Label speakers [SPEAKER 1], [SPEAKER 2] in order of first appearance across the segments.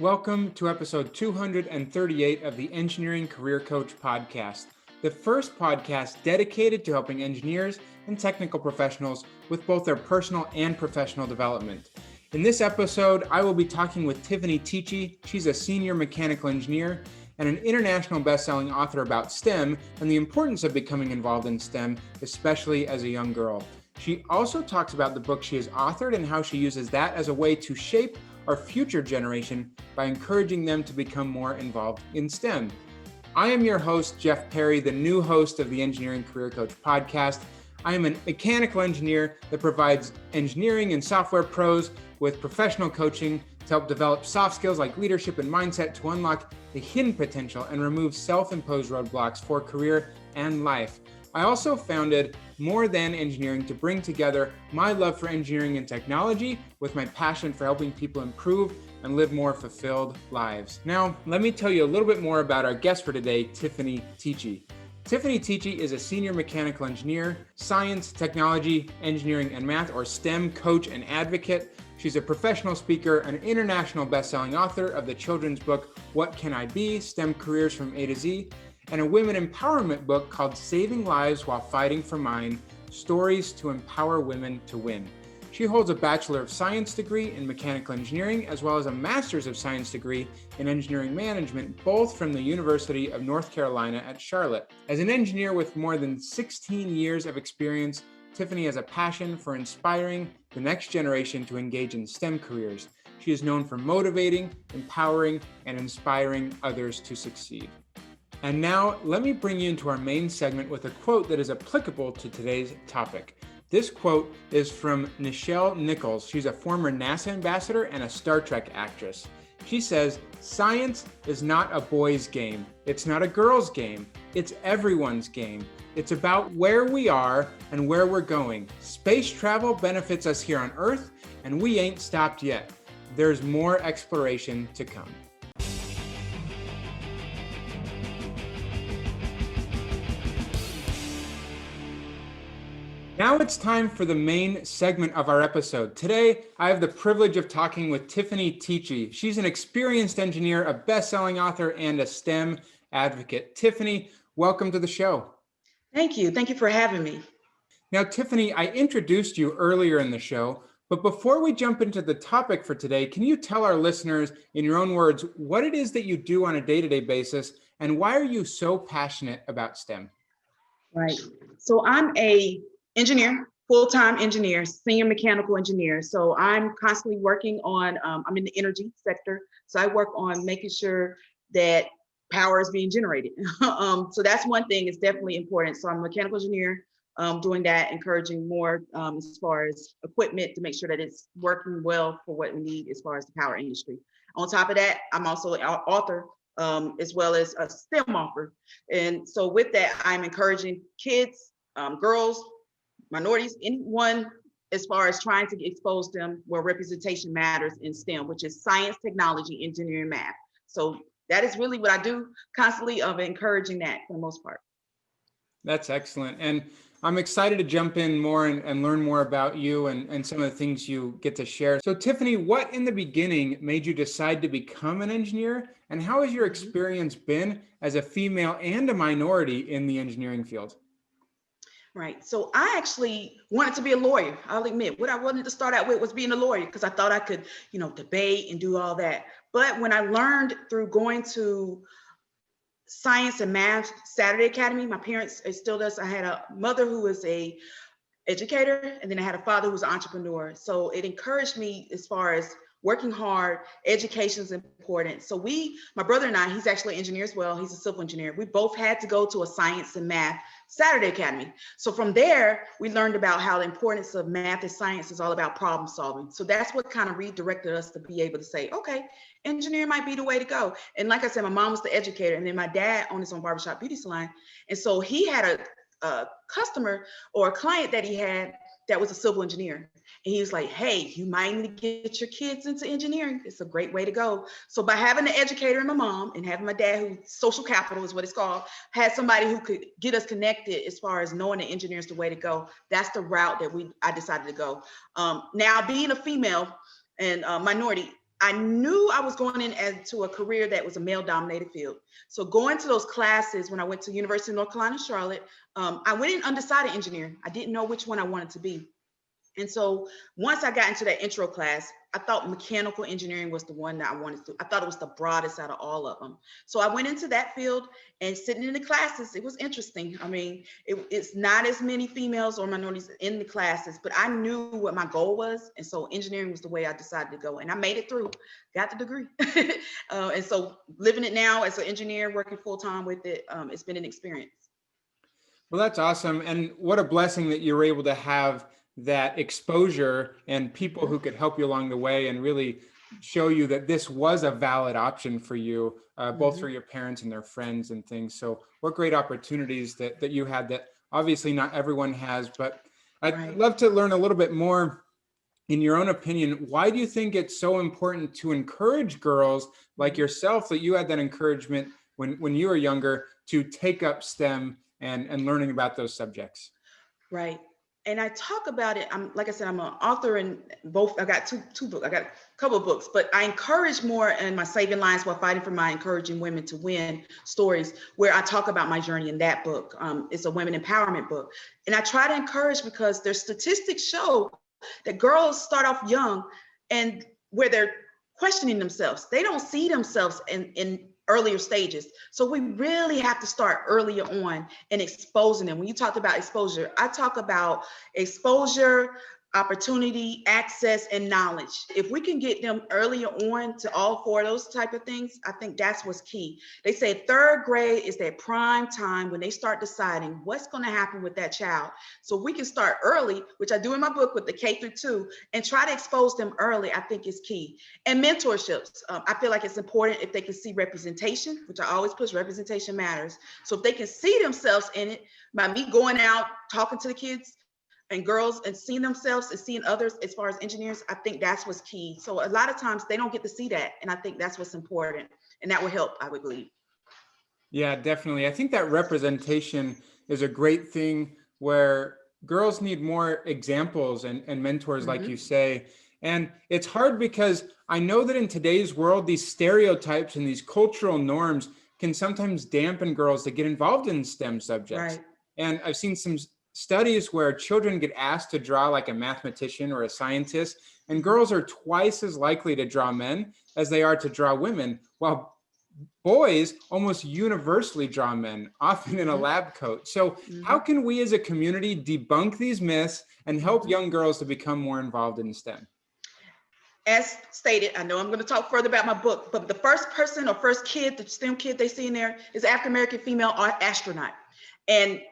[SPEAKER 1] Welcome to episode 238 of the Engineering Career Coach podcast, the first podcast dedicated to helping engineers and technical professionals with both their personal and professional development. In this episode, I will be talking with Tiffani Teachey. She's a senior mechanical engineer and an international best-selling author about STEM and the importance of becoming involved in STEM, especially as a young girl. She also talks about the book she has authored and how she uses that as a way to shape our future generation by encouraging them to become more involved in STEM. I am your host, Jeff Perry, the new host of the Engineering Career Coach podcast. I am a mechanical engineer that provides engineering and software pros with professional coaching to help develop soft skills like leadership and mindset to unlock the hidden potential and remove self-imposed roadblocks for career and life. I also founded More Than Engineering to bring together my love for engineering and technology with my passion for helping people improve and live more fulfilled lives. Now, let me tell you a little bit more about our guest for today, Tiffani Teachey. Tiffani Teachey is a senior mechanical engineer, science, technology, engineering, and math, or STEM coach and advocate. She's a professional speaker, an international best-selling author of the children's book, What Can I Be? STEM Careers from A to Z, and a women empowerment book called Saving Lives While Fighting for Mine, Stories to Empower Women to Win. She holds a Bachelor of Science degree in mechanical engineering, as well as a Master's of Science degree in engineering management, both from the University of North Carolina at Charlotte. As an engineer with more than 16 years of experience, Tiffani has a passion for inspiring the next generation to engage in STEM careers. She is known for motivating, empowering, and inspiring others to succeed. And now, let me bring you into our main segment with a quote that is applicable to today's topic. This quote is from Nichelle Nichols. She's a former NASA ambassador and a Star Trek actress. She says, "Science is not a boys' game. It's not a girls' game. It's everyone's game. It's about where we are and where we're going. Space travel benefits us here on Earth, and we ain't stopped yet. There's more exploration to come." Now it's time for the main segment of our episode. Today, I have the privilege of talking with Tiffani Teachey. She's an experienced engineer, a best-selling author, and a STEM advocate. Tiffani, welcome to the show.
[SPEAKER 2] Thank you. Thank you for having me.
[SPEAKER 1] Now, Tiffani, I introduced you earlier in the show, but before we jump into the topic for today, can you tell our listeners, in your own words, what it is that you do on a day-to-day basis, and why are you so passionate about STEM?
[SPEAKER 2] Right. So I'm a engineer, full-time engineer, senior mechanical engineer. So I'm constantly working on, I'm in the energy sector. So I work on making sure that power is being generated. So that's one thing, it's definitely important. So I'm a mechanical engineer, doing that, encouraging more as far as equipment to make sure that it's working well for what we need as far as the power industry. On top of that, I'm also an author, as well as a STEM author. And so with that, I'm encouraging kids, girls, minorities, anyone, as far as trying to expose them where representation matters in STEM, which is science, technology, engineering, math. So that is really what I do constantly, of encouraging that for the most part.
[SPEAKER 1] That's excellent. And I'm excited to jump in more and learn more about you and some of the things you get to share. So Tiffani, what in the beginning made you decide to become an engineer? And how has your experience been as a female and a minority in the engineering field?
[SPEAKER 2] Right. So I actually wanted to be a lawyer. I'll admit, what I wanted to start out with was being a lawyer because I thought I could, debate and do all that. But when I learned through going to science and math Saturday Academy, my parents, it still does. I had a mother who was a educator, and then I had a father who was an entrepreneur. So it encouraged me as far as working hard. Education is important. So my brother and I, he's actually an engineer as well. He's a civil engineer. We both had to go to a science and math Saturday Academy. So from there, we learned about how the importance of math and science is all about problem solving. So that's what kind of redirected us to be able to say, okay, engineering might be the way to go. And like I said, my mom was the educator, and then my dad owned his own barbershop beauty salon. And so he had a customer or a client that he had that was a civil engineer. And he was like, hey, you might need to get your kids into engineering. It's a great way to go. So by having an educator and my mom and having my dad, who social capital is what it's called, had somebody who could get us connected as far as knowing that engineering is the way to go. That's the route that I decided to go. Now being a female and minority, I knew I was going into a career that was a male-dominated field. So going to those classes when I went to University of North Carolina, Charlotte, I went in undecided engineering. I didn't know which one I wanted to be. And so once I got into that intro class, I thought mechanical engineering was the one that I wanted to do. I thought it was the broadest out of all of them. So I went into that field, and sitting in the classes, it was interesting. I mean, it's not as many females or minorities in the classes, but I knew what my goal was. And so engineering was the way I decided to go. And I made it through, got the degree. And so living it now as an engineer, working full time with it, it's been an experience.
[SPEAKER 1] Well, that's awesome. And what a blessing that you were able to have that exposure and people who could help you along the way and really show you that this was a valid option for you, both through your parents and their friends and things. So what great opportunities that you had that obviously not everyone has, but I'd love to learn a little bit more. In your own opinion, why do you think it's so important to encourage girls like yourself, that you had that encouragement when you were younger to take up STEM and learning about those subjects?
[SPEAKER 2] Right. And I talk about it. Like I said, I'm an author in both. I got two books. I got a couple of books, but I encourage more in my Saving Lives While Fighting for My Encouraging Women to Win stories, where I talk about my journey in that book. It's a women empowerment book. And I try to encourage because their statistics show that girls start off young and where they're questioning themselves. They don't see themselves in earlier stages. So we really have to start earlier on and exposing them. When you talked about exposure, I talk about exposure, opportunity, access, and knowledge. If we can get them earlier on to all four of those type of things, I think that's what's key. They say third grade is their prime time when they start deciding what's going to happen with that child. So we can start early, which I do in my book with the K-2, and try to expose them early, I think is key. And mentorships, I feel like it's important if they can see representation, which I always push, representation matters. So if they can see themselves in it, by me going out, talking to the kids and girls and seeing themselves and seeing others as far as engineers, I think that's what's key. So a lot of times they don't get to see that. And I think that's what's important. And that will help, I would believe.
[SPEAKER 1] Yeah, definitely. I think that representation is a great thing, where girls need more examples and mentors, like you say. And it's hard because I know that in today's world, these stereotypes and these cultural norms can sometimes dampen girls to get involved in STEM subjects.
[SPEAKER 2] Right.
[SPEAKER 1] And I've seen some studies where children get asked to draw like a mathematician or a scientist, and girls are twice as likely to draw men as they are to draw women, while boys almost universally draw men, often in a lab coat. So how can we as a community debunk these myths and help young girls to become more involved in STEM?
[SPEAKER 2] As stated, I know I'm going to talk further about my book, but the first person or first kid, the STEM kid they see in there is African-American female astronaut. And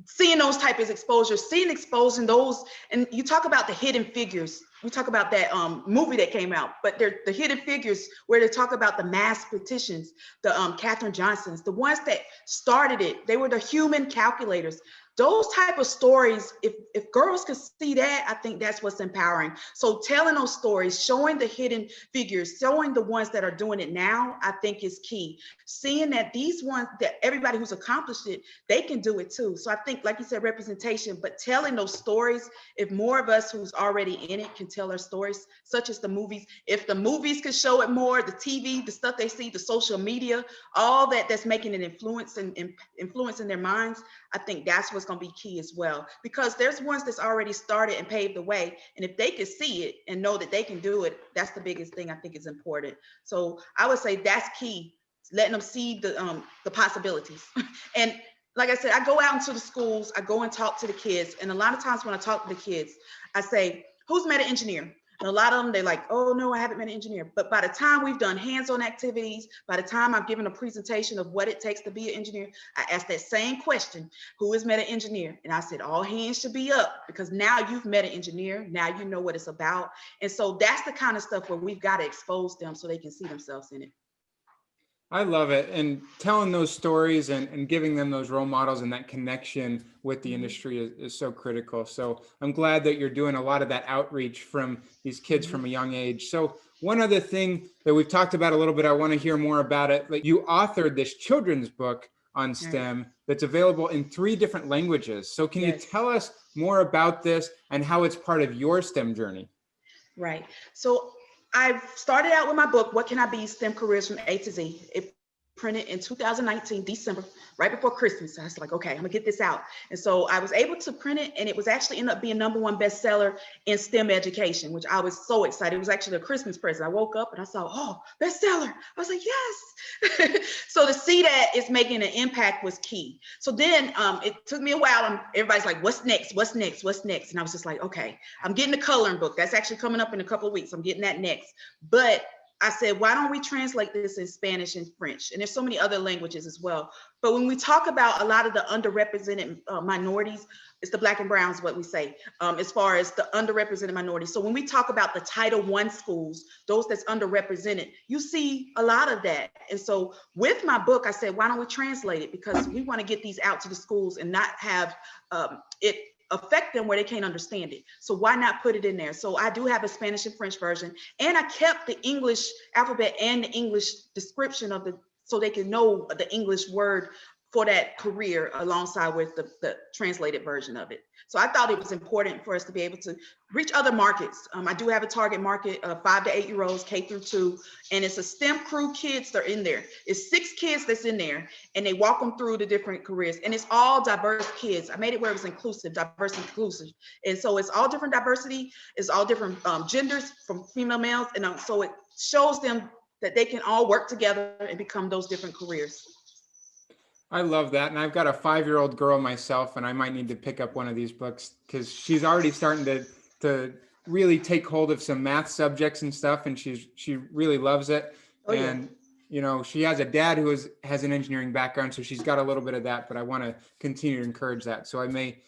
[SPEAKER 2] seeing those type of exposure, exposing those, and you talk about the hidden figures. We talk about that movie that came out, but they're the hidden figures where they talk about the mass petitions, the Katherine Johnsons, the ones that started it. They were the human calculators. Those type of stories, if girls could see that, I think that's what's empowering. So telling those stories, showing the hidden figures, showing the ones that are doing it now, I think is key. Seeing that these ones, that everybody who's accomplished it, they can do it too. So I think, like you said, representation, but telling those stories, if more of us who's already in it can tell our stories, such as the movies, if the movies could show it more, the TV, the stuff they see, the social media, all that's making an influence and influencing their minds, I think that's what's going to be key as well, because there's ones that's already started and paved the way. And if they can see it and know that they can do it, that's the biggest thing I think is important. So I would say that's key, letting them see the possibilities. And like I said, I go out into the schools, I go and talk to the kids. And a lot of times when I talk to the kids, I say, who's met an engineer? And a lot of them, they're like, oh no, I haven't met an engineer. But by the time we've done hands-on activities, by the time I've given a presentation of what it takes to be an engineer, I asked that same question, who has met an engineer? And I said, all hands should be up, because now you've met an engineer, now you know what it's about. And so that's the kind of stuff where we've got to expose them so they can see themselves in it.
[SPEAKER 1] I love it. And telling those stories and giving them those role models and that connection with the industry is so critical. So I'm glad that you're doing a lot of that outreach from these kids from a young age. So one other thing that we've talked about a little bit, I want to hear more about it. Like, you authored this children's book on STEM that's available in 3 different languages. So can you tell us more about this and how it's part of your STEM journey?
[SPEAKER 2] Right. So I started out with my book, What Can I Be? STEM Careers from A to Z. It printed in 2019, December, right before Christmas. I was like, okay, I'm gonna get this out. And so I was able to print it, and it was actually ended up being #1 bestseller in STEM education, which I was so excited. It was actually a Christmas present. I woke up and I saw, oh, bestseller. I was like, yes. So to see that it's making an impact was key. So then it took me a while. Everybody's like, what's next? What's next? What's next? And I was just like, okay, I'm getting the coloring book. That's actually coming up in a couple of weeks. I'm getting that next. But I said, why don't we translate this in Spanish and French? And there's so many other languages as well. But when we talk about a lot of the underrepresented minorities, it's the Black and browns, what we say, as far as the underrepresented minorities. So when we talk about the Title I schools, those that's underrepresented, you see a lot of that. And so with my book, I said, why don't we translate it? Because we want to get these out to the schools and not have it affect them where they can't understand it. So why not put it in there? So I do have a Spanish and French version, and I kept the English alphabet and the English description of so they can know the English word for that career alongside with the translated version of it. So I thought it was important for us to be able to reach other markets. I do have a target market of 5 to 8-year-olds, K-2, and it's a STEM crew kids that are in there. It's 6 kids that's in there, and they walk them through the different careers. And it's all diverse kids. I made it where it was inclusive, diverse and inclusive. And so it's all different diversity. It's all different genders from female males. And so it shows them that they can all work together and become those different careers.
[SPEAKER 1] I love that. And I've got a 5-year-old girl myself, and I might need to pick up one of these books because she's already starting to really take hold of some math subjects and stuff. And she really loves it.
[SPEAKER 2] Oh, yeah.
[SPEAKER 1] And, you know, she has a dad who has an engineering background, so she's got a little bit of that, but I want to continue to encourage that. So I may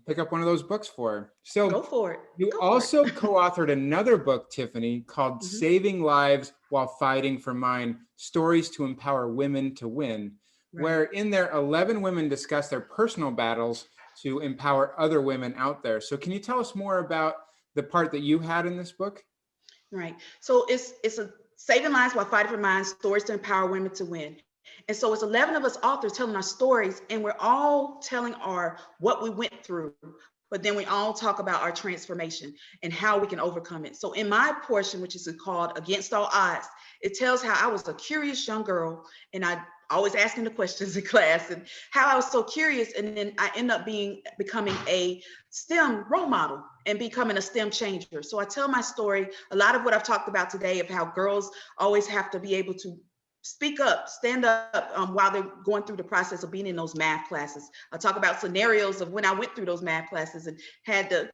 [SPEAKER 1] pick up one of those books for her. So
[SPEAKER 2] go for it.
[SPEAKER 1] You
[SPEAKER 2] Go
[SPEAKER 1] also co-authored another book, Tiffani, called Saving Lives While Fighting for Mine, Stories to Empower Women to Win, where in there 11 women discuss their personal battles to empower other women out there. So can you tell us more about the part that you had in this book?
[SPEAKER 2] Right. So it's a Saving Lives While Fighting for Mine, Stories to Empower Women to Win. And so it's 11 of us authors telling our stories, and we're all telling what we went through, but then we all talk about our transformation and how we can overcome it. So in my portion, which is called Against All Odds, it tells how I was a curious young girl, and I always asking the questions in class, and how I was so curious, and then I end up becoming a STEM role model and becoming a STEM changer. So I tell my story, a lot of what I've talked about today, of how girls always have to be able to speak up, stand up while they're going through the process of being in those math classes. I talk about scenarios of when I went through those math classes and had to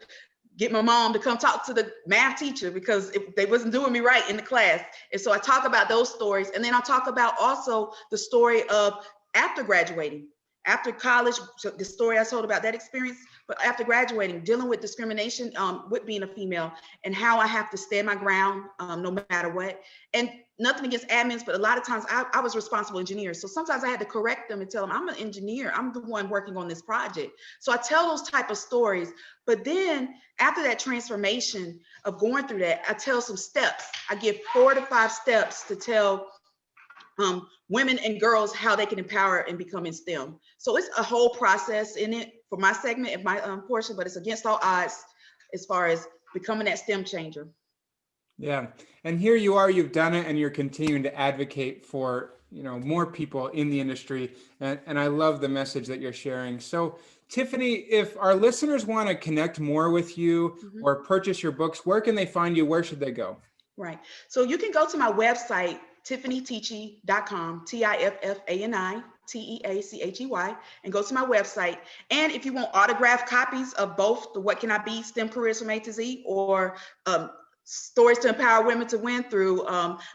[SPEAKER 2] get my mom to come talk to the math teacher because they wasn't doing me right in the class. And so I talk about those stories. And then I talk about also the story of after graduating, after college, so the story I told about that experience, but after graduating, dealing with discrimination with being a female, and how I have to stand my ground no matter what. And nothing against admins, but a lot of times I was responsible engineer. So sometimes I had to correct them and tell them, I'm an engineer. I'm the one working on this project. So I tell those type of stories. But then after that transformation of going through that, I tell some steps. I give 4 to 5 steps to tell women and girls how they can empower and become in STEM. So it's a whole process in it for my segment and my portion, but it's against all odds as far as becoming that STEM changer.
[SPEAKER 1] Yeah. And here you are, you've done it, and you're continuing to advocate for, you know, more people in the industry. And I love the message that you're sharing. So Tiffani, if our listeners want to connect more with you or purchase your books, where can they find you? Where should they go?
[SPEAKER 2] Right. So you can go to my website, TiffaniTeachey.com, TiffaniTeachey, and go to my website. And if you want autographed copies of both the What Can I Be? STEM Careers from A to Z, or Stories to Empower Women to Win, through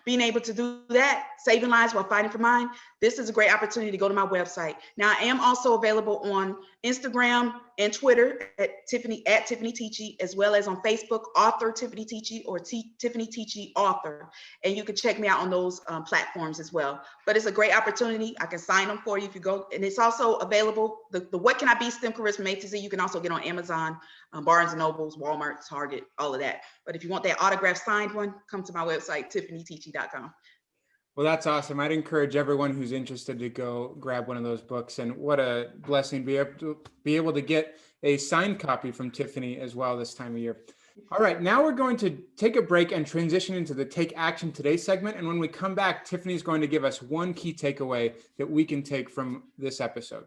[SPEAKER 2] being able to do that, Saving Lives While Fighting for Mine, this is a great opportunity to go to my website. Now, I am also available on Instagram and Twitter at Tiffani Teachey, as well as on Facebook, author Tiffani Teachey, or Tiffani Teachey author. And you can check me out on those platforms as well. But it's a great opportunity. I can sign them for you if you go. And it's also available, the What Can I Be? STEM Careers from A to Z, you can also get on Amazon, Barnes & Nobles, Walmart, Target, all of that. But if you want that autographed signed one, come to my website, TiffaniTeachey.com.
[SPEAKER 1] Well, that's awesome. I'd encourage everyone who's interested to go grab one of those books. And what a blessing to be able to get a signed copy from Tiffani as well this time of year. All right, now we're going to take a break and transition into the Take Action Today segment. And when we come back, Tiffany's going to give us one key takeaway that we can take from this episode.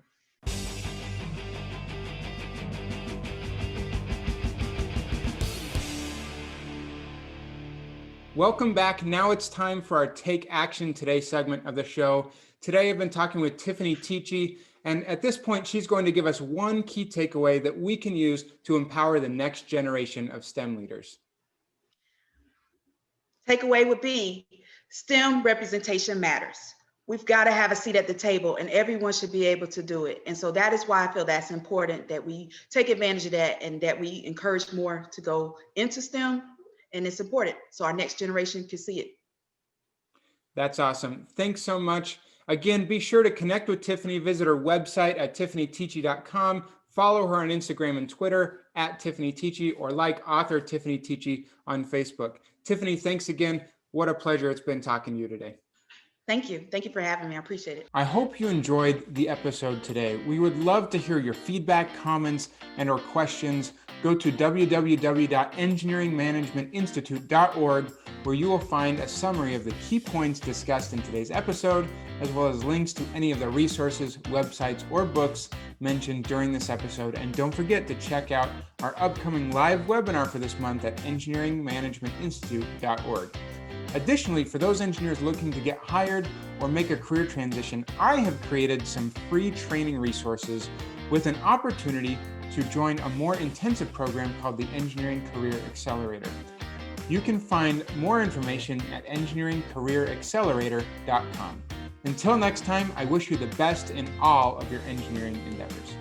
[SPEAKER 1] Welcome back. Now it's time for our Take Action Today segment of the show. Today I've been talking with Tiffani Teachey, and at this point she's going to give us one key takeaway that we can use to empower the next generation of STEM leaders.
[SPEAKER 2] Takeaway would be STEM representation matters. We've got to have a seat at the table, and everyone should be able to do it. And so that is why I feel that's important, that we take advantage of that and that we encourage more to go into STEM. And it's important so our next generation can see it.
[SPEAKER 1] That's awesome. Thanks so much. Again, be sure to connect with Tiffani. Visit her website at tiffaniteachey.com. Follow her on Instagram and Twitter at Tiffani Teachey, or like author Tiffani Teachey on Facebook. Tiffani, thanks again. What a pleasure it's been talking to you today.
[SPEAKER 2] Thank you. Thank you for having me. I appreciate it.
[SPEAKER 1] I hope you enjoyed the episode today. We would love to hear your feedback, comments, and or questions. Go to www.engineeringmanagementinstitute.org, where you will find a summary of the key points discussed in today's episode, as well as links to any of the resources, websites, or books mentioned during this episode. And don't forget to check out our upcoming live webinar for this month at engineeringmanagementinstitute.org. Additionally, for those engineers looking to get hired or make a career transition, I have created some free training resources with an opportunity to join a more intensive program called the Engineering Career Accelerator. You can find more information at engineeringcareeraccelerator.com. Until next time, I wish you the best in all of your engineering endeavors.